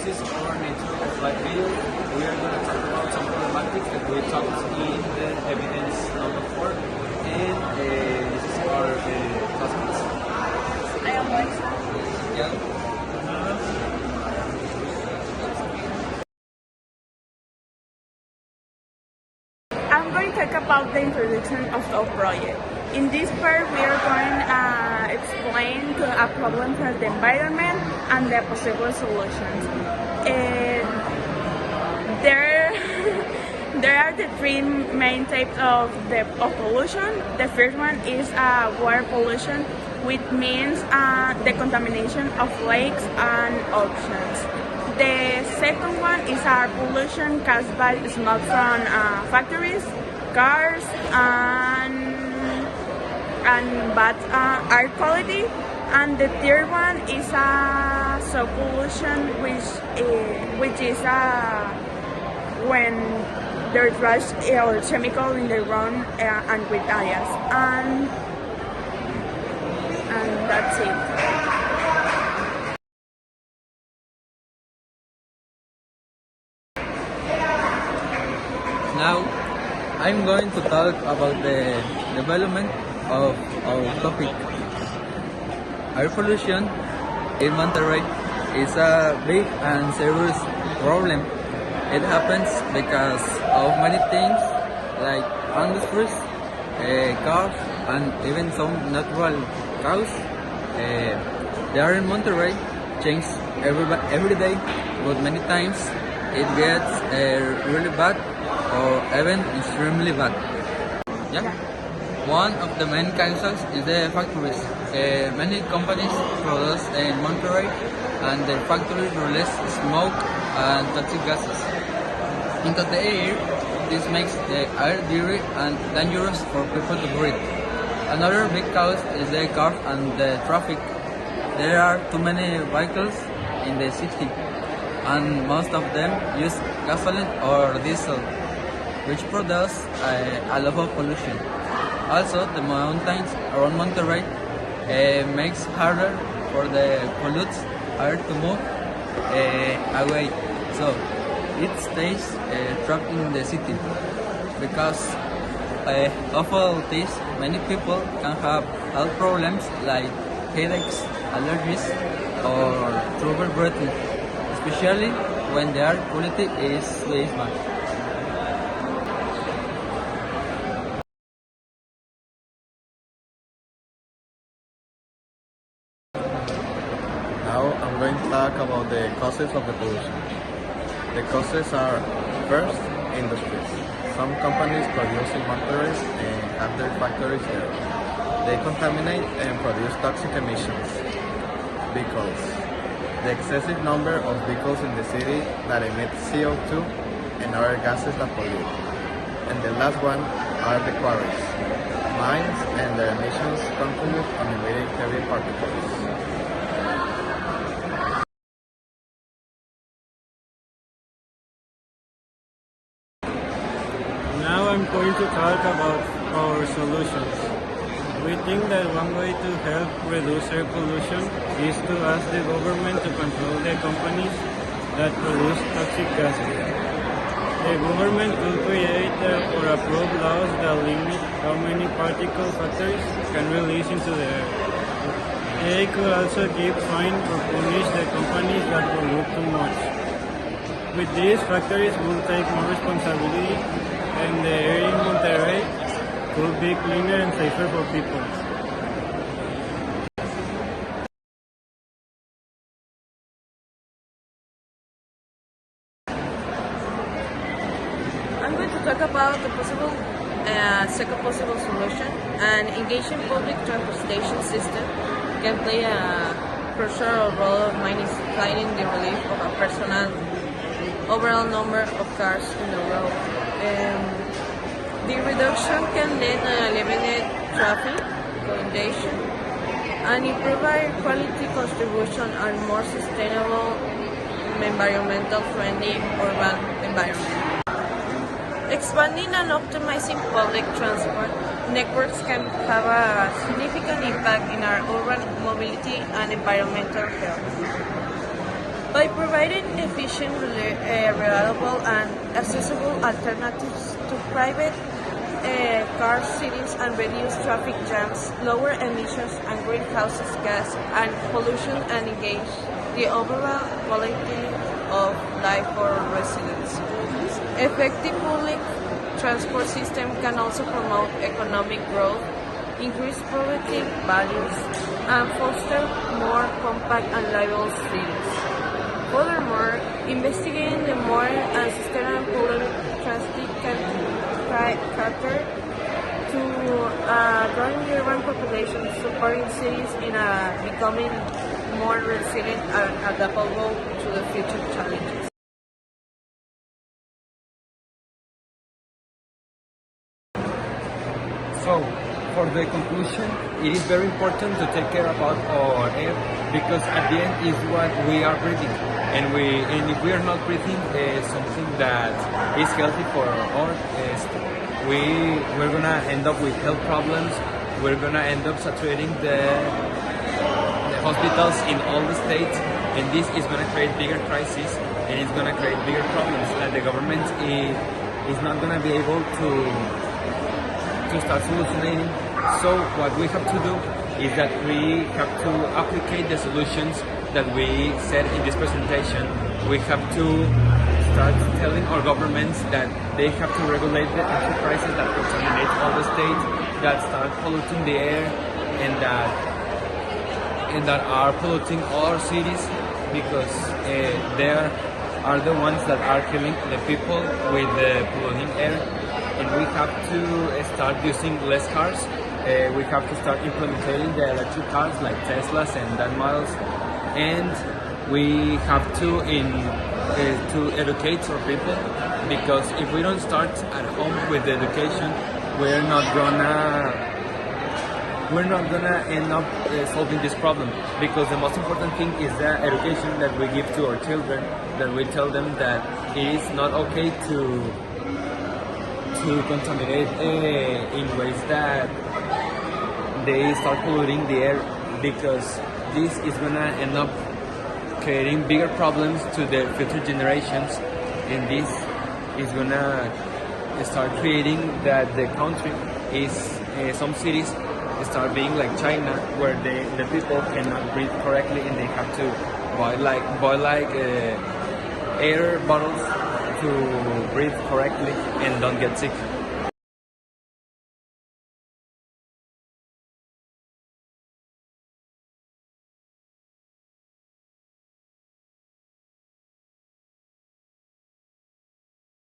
this is our Nature of Life video. We are going to talk about some problematics that we talked in the evidence number 4. And this is our classmates. I am Alexa. Yeah. I'm going to talk about the introduction of our project. In this part, we are going to explain a problem for the environment and the possible solutions. There are the three main types of pollution. The first one is water pollution, which means the contamination of lakes and oceans. The second one is air pollution caused by smoke from factories, cars, and bad air quality. And the third one is soil pollution, which is when there's trash or chemical in the ground and with areas. And that's it. Now, I'm going to talk about the development of our topic. Air pollution in Monterrey is a big and serious problem. It happens because of many things like industries, cars, and even some natural causes. The air in Monterrey changes every day, but many times it gets really bad or even extremely bad. Yeah. One of the main causes is the factories. Many companies produce in Monterrey, and the factories release smoke and toxic gases into the air. This makes the air dirty and dangerous for people to breathe. Another big cause is the cars and the traffic. There are too many vehicles in the city, and most of them use gasoline or diesel, which produce a lot of pollution. Also, the mountains around Monterrey makes harder for the polluted air to move away, so it stays trapped in the city. Because of all this, many people can have health problems like headaches, allergies, or trouble breathing, especially when the air quality is bad. Now I'm going to talk about the causes of the pollution. The causes are, first, industries. Some companies produce in Monterrey and have their factories there. They contaminate and produce toxic emissions. Vehicles. The excessive number of vehicles in the city that emit CO2 and other gases that pollute. And the last one are the quarries. Mines and their emissions contribute on emitting heavy particles. Now I'm going to talk about our solutions. We think that one way to help reduce air pollution is to ask the government to control the companies that produce toxic gases. The government could create or approve laws that limit how many particle factories can release into the air. They could also give fines or punish the companies that pollute too much. With this, factories will take more responsibility, and the air in Monterrey could be cleaner and safer for people. I'm going to talk about the second possible solution. An engaging public transportation system can play a crucial role of maintaining the relief of a personal overall number of cars in the road. The reduction can lead to eliminate traffic congestion and improve air quality contribution and more sustainable, environmental friendly urban environment. Expanding and optimizing public transport networks can have a significant impact in our urban mobility and environmental health. By providing efficient, reliable, and accessible alternatives to private car cities and reduce traffic jams, lower emissions and greenhouse gas and pollution, and engage the overall quality of life for residents. Effective public transport system can also promote economic growth, increase productive values, and foster more compact and livable cities. Furthermore, investigating the modern and sustainable public transit can cater to growing urban population, supporting cities in becoming more resilient and adaptable to the future challenges. So, for the conclusion, it is very important to take care about our air because at the end is what we are breathing, and if we are not breathing something that is healthy for our we're gonna end up with health problems. We're gonna end up saturating the hospitals in all the states, and this is gonna create bigger crises and it's gonna create bigger problems that the government is not gonna be able to start solutioning. So what we have to do is that we have to applicate the solutions that we said in this presentation. We have to start telling our governments that they have to regulate the enterprises that contaminate all the states, that start polluting the air, and that are polluting all our cities, because they are the ones that are killing the people with the polluting air. And we have to start using less cars. We have to start implementing the electric cars like Teslas and that models. And we have to educate our people, because if we don't start at home with the education, we're not gonna end up solving this problem. Because the most important thing is the education that we give to our children, that we tell them that it is not okay to contaminate in ways that they start polluting the air, because this is gonna end up creating bigger problems to the future generations, and this is gonna start creating that the country is some cities start being like China, where the people cannot breathe correctly and they have to buy air bottles to breathe correctly and don't get sick.